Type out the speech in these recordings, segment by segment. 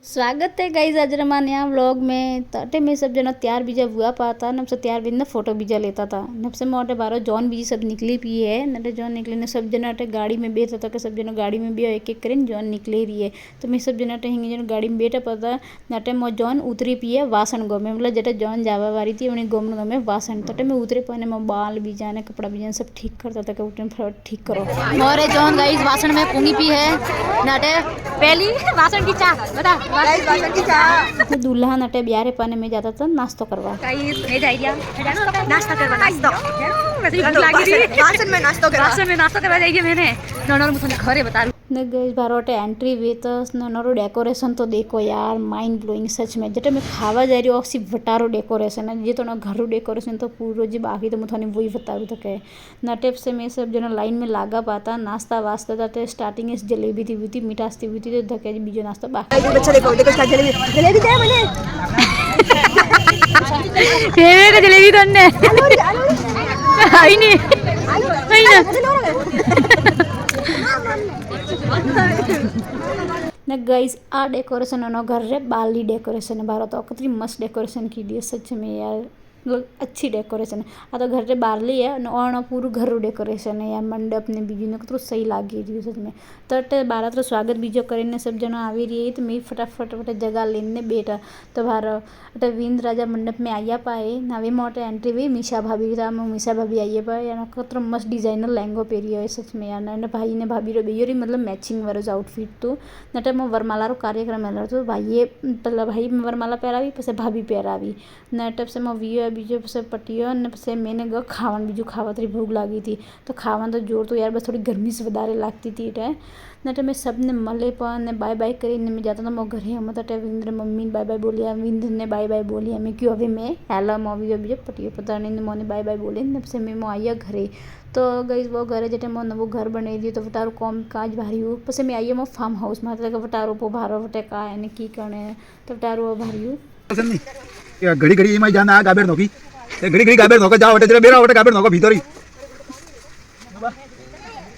स्वागत है गाइज आज रमाने यहाँ व्लॉग में तटे में सब जना तैयार बीजा हुआ पाता नब से तैयार बीज फोटो बीजा लेता था नब से मोटे बारो जॉन बीजी सब निकली पी है नटे जॉन निकले ने सब जना अटे गाड़ी में बैठा था कि सब जना गाड़ी में भी एक एक करें जॉन निकले रही है तो मैं सब जना हिंगे जन गाड़ी में बैठा पता नटे मो जॉन उतरी पी है वासन गो में मतलब जटे जॉन जावा वारी थी उन्हें गोमन गो में वासन तटे में उतरे पाने में बाल बीजा ने कपड़ा बीजा सब ठीक करता था कि उठे ठीक करो मोरे जॉन गाइज वासन में पुंगी पी है नटे पहली वासन की चाह बता तो दूल्हा नटे ब्यारे पाने में जाता था नाश्ता करवा बारोटे एंट्री वे तो नरो डेकोरेशन तो देखो यार माइंड ब्लोइंग सच में जटे मैं खावा जा रही हूँ ऑक्सी वटारो डेकोरेशन है ये तो ना घरू डेकोरेशन तो पूरा जी बाकी तो मुझे वही बताऊँ तो कहे नटेप से मैं सब जना लाइन में लागा पाता नाश्ता वास्ता था स्टार्टिंग इस जलेबी थी हुई थी मिठास थी हुई थी तो धके बीजो नाश्ता बाकी जलेबी तो ने गाइस आ डेकोरेशन नो घर रे बाली डेकोरेशन है बारो तो कतरी मस्त डेकोरेशन की दी सच में यार मतलब अच्छी डेकोरेशन है आ तो घर रे बारली है और पूरा घर डेकोरेशन है यार मंडप ने बीजू ने कतरो सही लागी रही सच में तो बारा तो स्वागत बीजो करीने सब जना आवी रही तो मैं फटाफट जगह लेने बेटा तो बार अटे विंद राजा मंडप में आया पाए नवी मोटे एंट्री हुई मीशा भाभी था मीशा भाभी आइए पाए यार कतरो मस्त डिजाइनर लहंगो पहरियो है सच में यार भाई ने भाभी रो बेयो मतलब मैचिंग वारो आउटफिट तो नटे में वरमाला रो कार्यक्रम है तो भाई पहला भाई वरमाला पहरावी पसे भाभी पहरावी नटप से मैं वीयो बीजो से पटियो ने से मैंने ग खावन बीजू खावा तरी भूख लगी थी तो खावन तो जोर तो यार बस थोड़ी गर्मी से वधारे लागती थी इटे नटे में सब ने मले पर ने बाय बाय करी ने मैं जाता था मो घरे हम तटे विंद्र मम्मी बाय बाय बोलिया विंद्र ने बाय बाय बोली मैं क्यों अभी मैं हेला मो बीजो पटियो पता नहीं मोने बाय बाय बोले ने से मैं आइया घरे तो गई वो घरे जटे मो नवो घर बने दी तो वटारो कॉम काज भारी हूँ पसे मैं आइए मो फार्म हाउस में तो वटारो पो भारो वटे का है की करने तो वटारो भारी हूँ घड़ी घड़ी में जाना गाबेर नोकी घड़ी घड़ी गाबेर नोका जाओ तेरे बेरा ओटे गाबेर नोका भीतर ही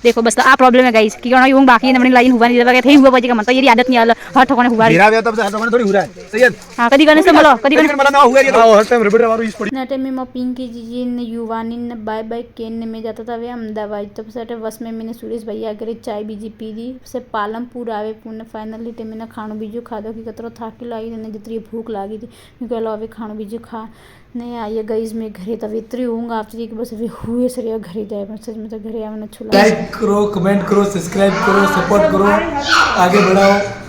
देखो बस आ प्रॉब्लम है गाइस कि कोना यूं बाकी ने लाइन हुआ नहीं जब थे हुआ बजे का मतलब ये आदत नहीं आल हर ठोकने हुआ मेरा वे तब से हर थोड़ी हो रहा है सही है हां कदी करने से malo कदी करने मला ना हुआ ये तो हर टाइम रिपीट वारो इस पड़ी नटे में म पिंकी जीजी ने युवानी ने बाय बाय केन ने में जाता था वे अहमदाबाद तब से बस में मैंने सुरेश भैया करे चाय बीजी पी दी से पालमपुर आवे पुणे फाइनली ते मैंने खाणो बीजो खादो कि कतरो थाकी लाई ने जितनी भूख लागी थी मैं कहलो अबे खाणो बीजो खा नहीं आइए गाइस मैं घरे तब इतनी ऊँग आती थी कि बस अभी हुए सर घरे जाए बस सच में तो घरे आने छुला लाइक करो कमेंट करो सब्सक्राइब करो सपोर्ट करो आगे बढ़ाओ।